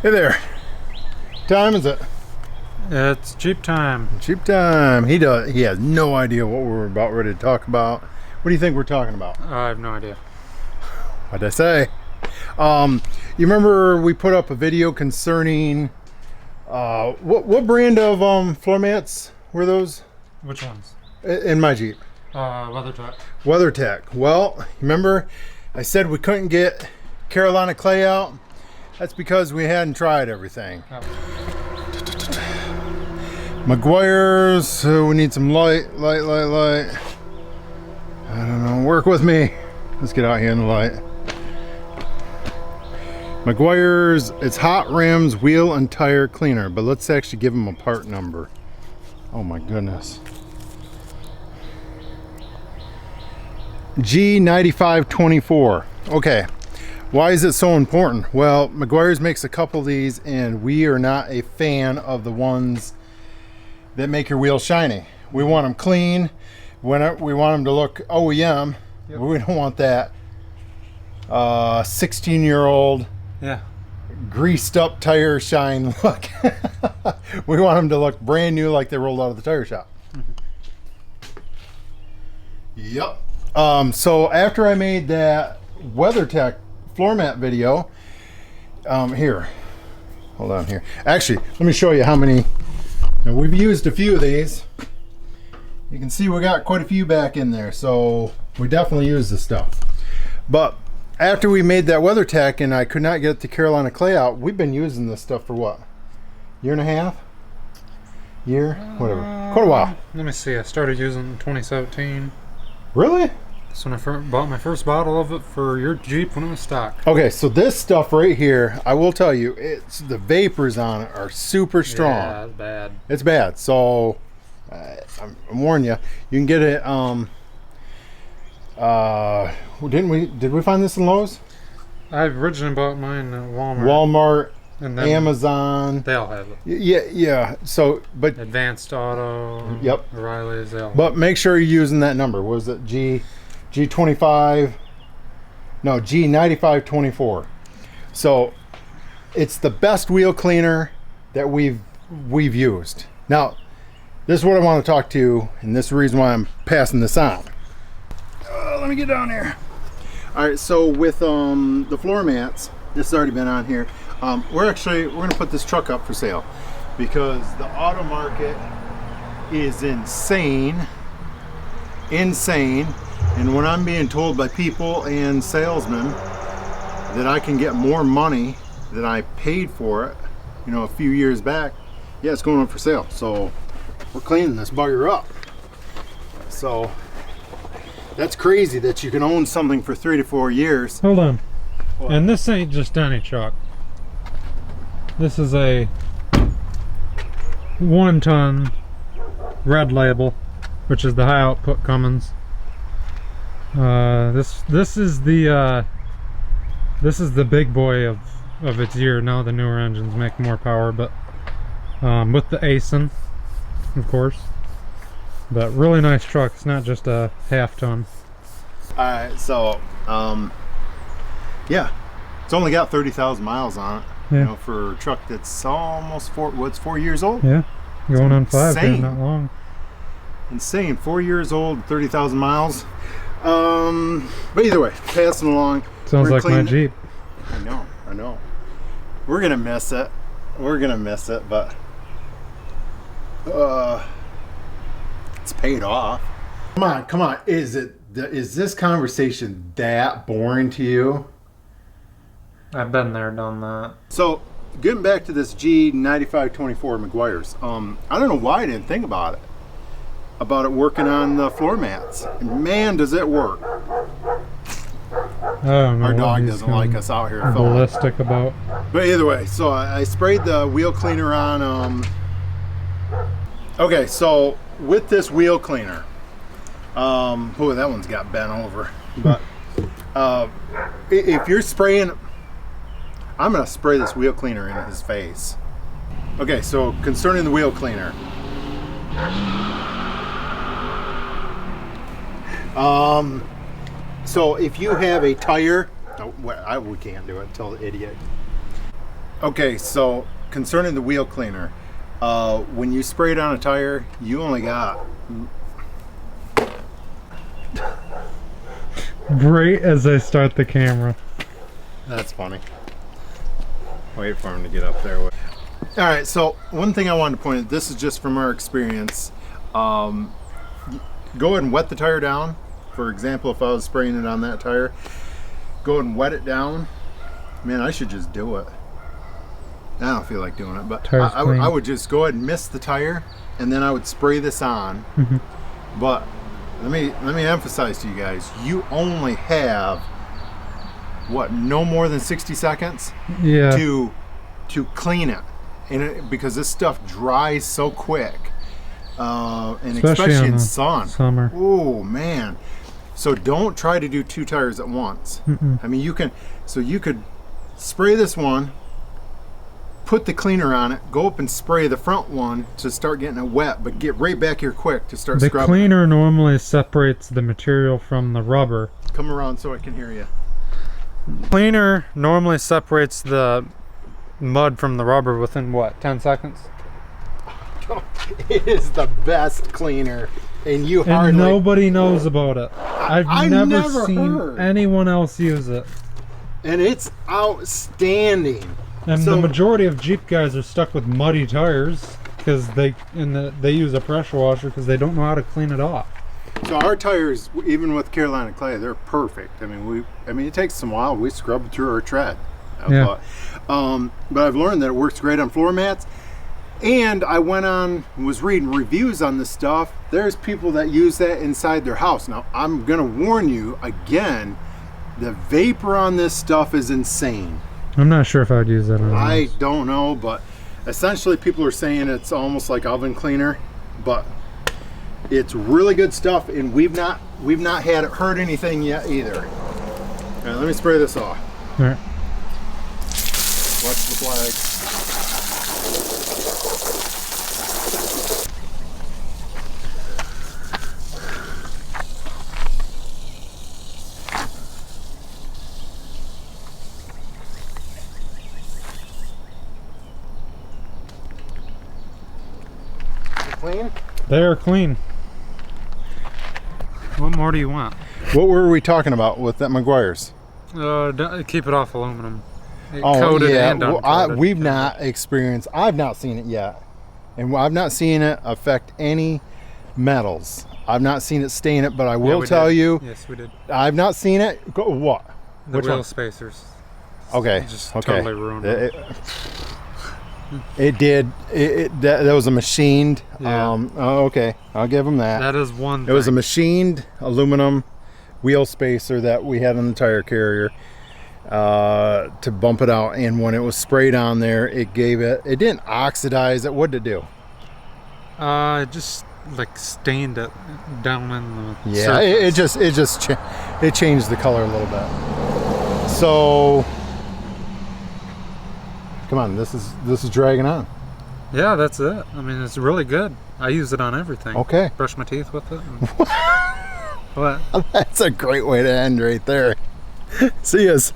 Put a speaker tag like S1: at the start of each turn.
S1: Hey there. Time is it?
S2: It's Jeep time.
S1: Jeep time. He has no idea what we're about ready to talk about. What do you think we're talking about?
S2: I have no idea.
S1: What'd I say? You remember we put up a video concerning what brand of floor mats were those?
S2: Which ones?
S1: In my Jeep.
S2: WeatherTech.
S1: WeatherTech. Well, remember I said we couldn't get Carolina clay out? That's because we hadn't tried everything.
S2: Oh.
S1: Meguiar's, we need some light. I don't know, work with me. Let's get out here in the light. Meguiar's, it's hot rims, wheel and tire cleaner, but let's actually give them a part number. Oh my goodness. G9524. Okay, why is it so important? Well, Meguiar's makes a couple of these and we are not a fan of the ones that make your wheels shiny. We want them clean. We want them to look OEM. Yep. We don't want that 16-year-old greased up tire shine look. We want them to look brand new, like they rolled out of the tire shop. Yep. So after I made that WeatherTech floor mat video, here, hold on here. Actually, let me show you how many. Now we've used a few of these. You can see we got quite a few back in there, so we definitely use this stuff. But after we made that WeatherTech and I could not get the Carolina clay out, we've been using this stuff for what? Year and a half? Year? Whatever. Quite a while.
S2: Let me see. I started using it in 2017.
S1: Really?
S2: That's when I bought my first bottle of it for your Jeep when it was stock.
S1: Okay, so this stuff right here, I will tell you, it's the vapors on it are super strong.
S2: Yeah, it's bad.
S1: It's bad. So I'm warning you. You can get it. Did we find this in Lowe's?
S2: I originally bought mine at Walmart.
S1: Walmart,
S2: and then
S1: Amazon.
S2: They all have it.
S1: Yeah. So, but
S2: Advanced Auto.
S1: Yep.
S2: O'Reilly's. They all.
S1: But make sure you're using that number. What was it? G25? No, G9524. So it's the best wheel cleaner that we've used. Now, this is what I want to talk to you, and this is the reason why I'm passing this on. Let me get down here. All right, so with the floor mats, this has already been on here. We're going to put this truck up for sale because the auto market is insane. And when I'm being told by people and salesmen that I can get more money than I paid for it, a few years back, yeah, it's going up for sale. So we're cleaning this bugger up. So that's crazy that you can own something for 3 to 4 years.
S2: Hold on.
S1: What?
S2: And this ain't just any truck. This is a 1-ton red label, which is the high output Cummins. This is the big boy of its year. Now the newer engines make more power, but with the ASIN, of course. But really nice truck. It's not just a half-ton.
S1: All right, so yeah, it's only got 30,000 miles on it.
S2: Yeah.
S1: For a truck that's almost 4 years old.
S2: Yeah, going on 5 here,
S1: insane.
S2: not long.
S1: Insane. 4 years old, 30,000 miles. But either way, passing along.
S2: Sounds like my Jeep.
S1: I know. We're gonna miss it. But it's paid off. Come on. Is this conversation that boring to you?
S2: I've been there, done that.
S1: So, getting back to this G9524 Meguiar's, I don't know why I didn't think about it working on the floor mats. And man, does it work.
S2: I don't know.
S1: Our dog doesn't like us out here.
S2: Ballistic about.
S1: But either way, so I sprayed the wheel cleaner on. Okay, so with this wheel cleaner, that one's got bent over. But if you're spraying, I'm gonna spray this wheel cleaner in his face. Okay, so concerning the wheel cleaner. So if you have a tire, we can't do it, tell the idiot. Okay, so concerning the wheel cleaner, when you spray it on a tire, you only got.
S2: Right as I start the camera.
S1: That's funny. Wait for him to get up there. All right, so one thing I wanted to point out, this is just from our experience. Go ahead and wet the tire down. For example, if I was spraying it on that tire, go ahead and wet it down. Man, I should just do it. I don't feel like doing it, but I would just go ahead and mist the tire, and then I would spray this on. But let me emphasize to you guys, you only have what, no more than 60 seconds to clean it, and because this stuff dries so quick, and especially in summer. Oh man. So don't try to do 2 tires at once. I mean, you could spray this one, put the cleaner on it, go up and spray the front one to start getting it wet, but get right back here quick to start scrubbing.
S2: The cleaner normally separates the material from the rubber.
S1: Come around so I can hear you.
S2: Cleaner normally separates the mud from the rubber within what, 10 seconds?
S1: It is the best cleaner, and you hardly...
S2: And nobody knows about it. I've never seen anyone else use it.
S1: And it's outstanding.
S2: And the majority of Jeep guys are stuck with muddy tires because they use a pressure washer because they don't know how to clean it off.
S1: So our tires, even with Carolina clay, they're perfect. I mean, it takes some while. We scrub through our tread.
S2: Yeah.
S1: But I've learned that it works great on floor mats. And I was reading reviews on this stuff. There's people that use that inside their house. Now, I'm gonna warn you again, the vapor on this stuff is insane.
S2: I'm not sure if I'd use that on
S1: I don't know, but essentially people are saying it's almost like oven cleaner, but it's really good stuff, and we've not had it hurt anything yet either. All right, let me spray this off.
S2: All right.
S1: Watch the flag. Clean?
S2: They are clean. What more do you want?
S1: What were we talking about with that Meguiar's?
S2: Keep it off aluminum.
S1: Coated and uncoated. We've not experienced, I've not seen it yet. And I've not seen it affect any metals. I've not seen it stain it, but I will tell you.
S2: Yes, we did.
S1: I've not seen it. What?
S2: The wheel spacers.
S1: Okay.
S2: Just totally ruined it.
S1: It did. That was a machined.
S2: Yeah.
S1: Okay, I'll give them that.
S2: That is one.
S1: It was a machined aluminum wheel spacer that we had on the tire carrier to bump it out. And when it was sprayed on there, it didn't oxidize it. What did it do?
S2: It just like stained it down in the
S1: surface. It changed the color a little bit. So. Come on, this is dragging on.
S2: Yeah, that's it. I mean, it's really good. I use it on everything.
S1: Okay.
S2: Brush my teeth with it. What?
S1: That's a great way to end right there. See yous.